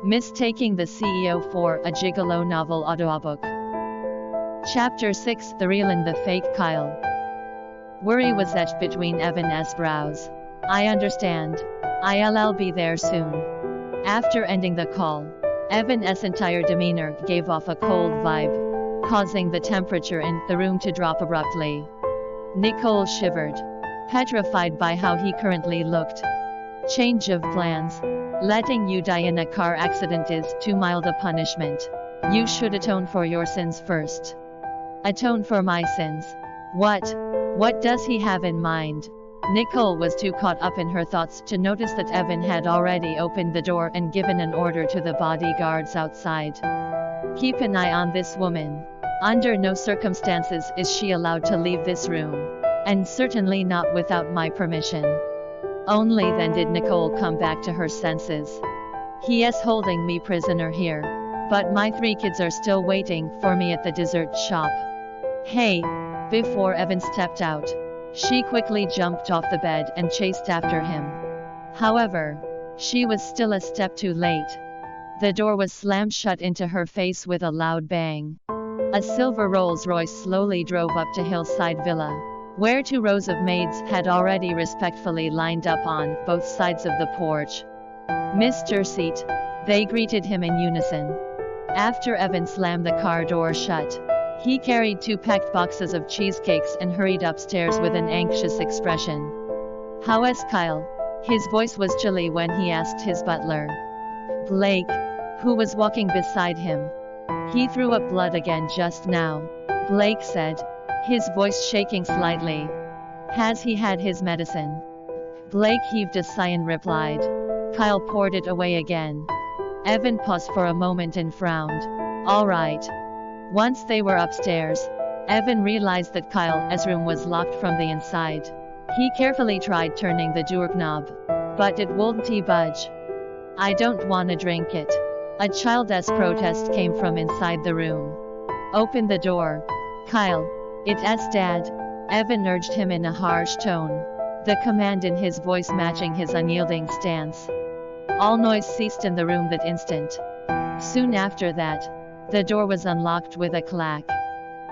Mistaking the CEO for a Gigolo novel audiobook. Chapter 6: The Real and the Fake Kyle. Worry was etched between Evan's brows. I understand. I'll be there soon. After ending the call, Evan's entire demeanor gave off a cold vibe, causing the temperature in the room to drop abruptly. Nicole shivered, petrified by how he currently looked. Change of plans. Letting you die in a car accident is too mild a punishment. You should atone for your sins first. Atone for my sins? What does he have in mind? Nicole was too caught up in her thoughts to notice that Evan had already opened the door and given an order to the bodyguards outside. Keep an eye on this woman. Under no circumstances is she allowed to leave this room. And certainly not without my permission. Only then did Nicole come back to her senses. He is holding me prisoner here, but my 3 kids are still waiting for me at the dessert shop. Hey! Before Evan stepped out, she quickly jumped off the bed and chased after him. However, she was still a step too late. The door was slammed shut into her face with a loud bang. A silver Rolls-Royce slowly drove up to Hillside Villa, where 2 rows of maids had already respectfully lined up on both sides of the porch. Mr. Seet, they greeted him in unison. After Evan slammed the car door shut, he carried 2 packed boxes of cheesecakes and hurried upstairs with an anxious expression. How is Kyle? His voice was chilly when he asked his butler, Blake, who was walking beside him. He threw up blood again just now, Blake said, his voice shaking slightly. Has he had his medicine? Blake heaved a sigh and replied. Kyle poured it away again. Evan paused for a moment and frowned. All right. Once they were upstairs, Evan realized that Kyle's room was locked from the inside. He carefully tried turning the doorknob, but it wouldn't budge. I don't wanna drink it. A child's protest came from inside the room. Open the door. Kyle. It's Dad. Evan urged him in a harsh tone, the command in his voice matching his unyielding stance. All noise ceased in the room that instant. Soon after that, the door was unlocked with a clack.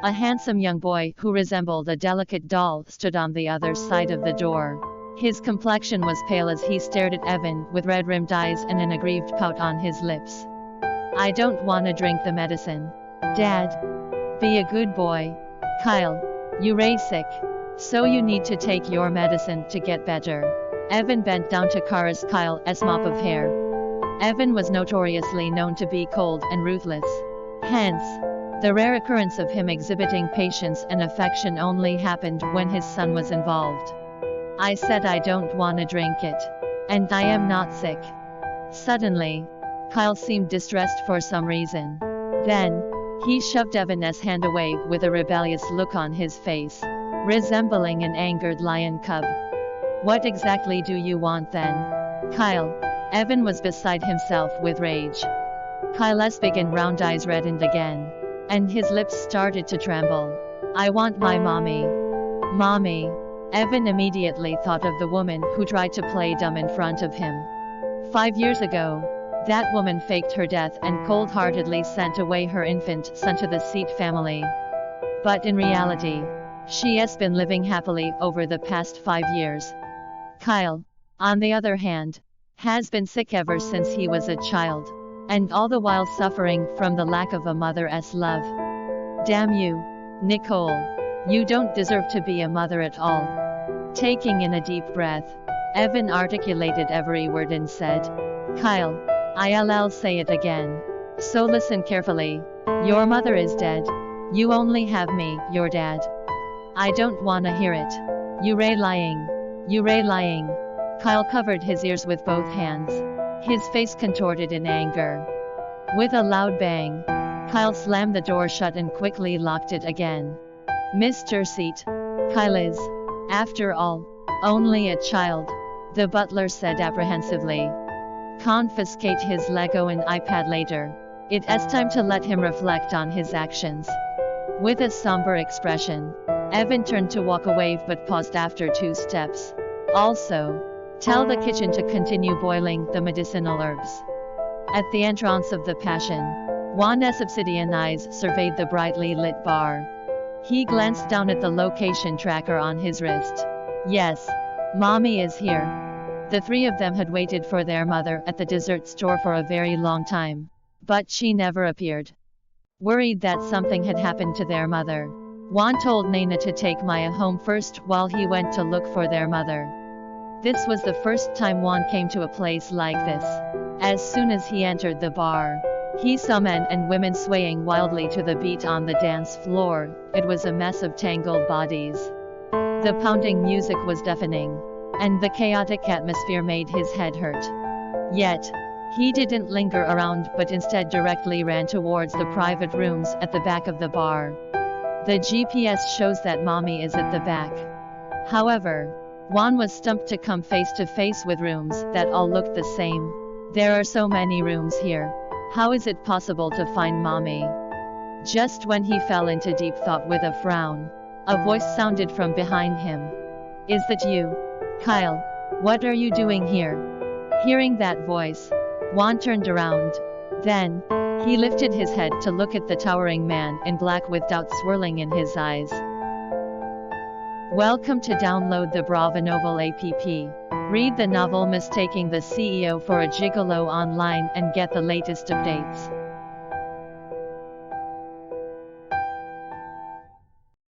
A handsome young boy who resembled a delicate doll stood on the other side of the door. His complexion was pale as he stared at Evan with red-rimmed eyes and an aggrieved pout on his lips. I don't wanna drink the medicine. Dad. Be a good boy. Kyle, you're sick, so you need to take your medicine to get better. Evan bent down to caress Kyle's mop of hair. Evan was notoriously known to be cold and ruthless. Hence, the rare occurrence of him exhibiting patience and affection only happened when his son was involved. I said I don't wanna drink it. And I am not sick. Suddenly, Kyle seemed distressed for some reason. Then, he shoved Evan's hand away with a rebellious look on his face, resembling an angered lion cub. What exactly do you want then? Kyle. Evan was beside himself with rage. Kyle's big and round eyes reddened again, and his lips started to tremble. I want my mommy. Mommy. Evan immediately thought of the woman who tried to play dumb in front of him. 5 years ago, that woman faked her death and cold-heartedly sent away her infant son to the Seet family. But in reality, she has been living happily over the past 5 years. Kyle, on the other hand, has been sick ever since he was a child, and all the while suffering from the lack of a mother's love. Damn you, Nicole. You don't deserve to be a mother at all. Taking in a deep breath, Evan articulated every word and said, Kyle, I'll say it again. So listen carefully. Your mother is dead. You only have me, your dad. I don't wanna hear it. You're lying. You're lying. Kyle covered his ears with both hands, his face contorted in anger. With a loud bang, Kyle slammed the door shut and quickly locked it again. Mr. Seet, Kyle is, after all, only a child, the butler said apprehensively. Confiscate his Lego and iPad later. It is time to let him reflect on his actions. With a somber expression, Evan turned to walk away but paused after 2 steps. Also, tell the kitchen to continue boiling the medicinal herbs. At the entrance of the Passion, Juan's obsidian eyes surveyed the brightly lit bar. He glanced down at the location tracker on his wrist. Yes, Mommy is here. The three of them had waited for their mother at the dessert store for a very long time, but she never appeared. Worried that something had happened to their mother, Juan told Nana to take Maya home first while he went to look for their mother. This was the first time Juan came to a place like this. As soon as he entered the bar, he saw men and women swaying wildly to the beat on the dance floor. It was a mess of tangled bodies. The pounding music was deafening, and the chaotic atmosphere made his head hurt. Yet, he didn't linger around but instead directly ran towards the private rooms at the back of the bar. The GPS shows that Mommy is at the back. However, Juan was stumped to come face to face with rooms that all looked the same. There are so many rooms here. How is it possible to find Mommy? Just when he fell into deep thought with a frown, a voice sounded from behind him. Is that you, Kyle? What are you doing here? Hearing that voice, Juan turned around. Then, he lifted his head to look at the towering man in black with doubt swirling in his eyes. Welcome to download the Bravonovel App. Read the novel Mistaking the CEO for a Gigolo online and get the latest updates.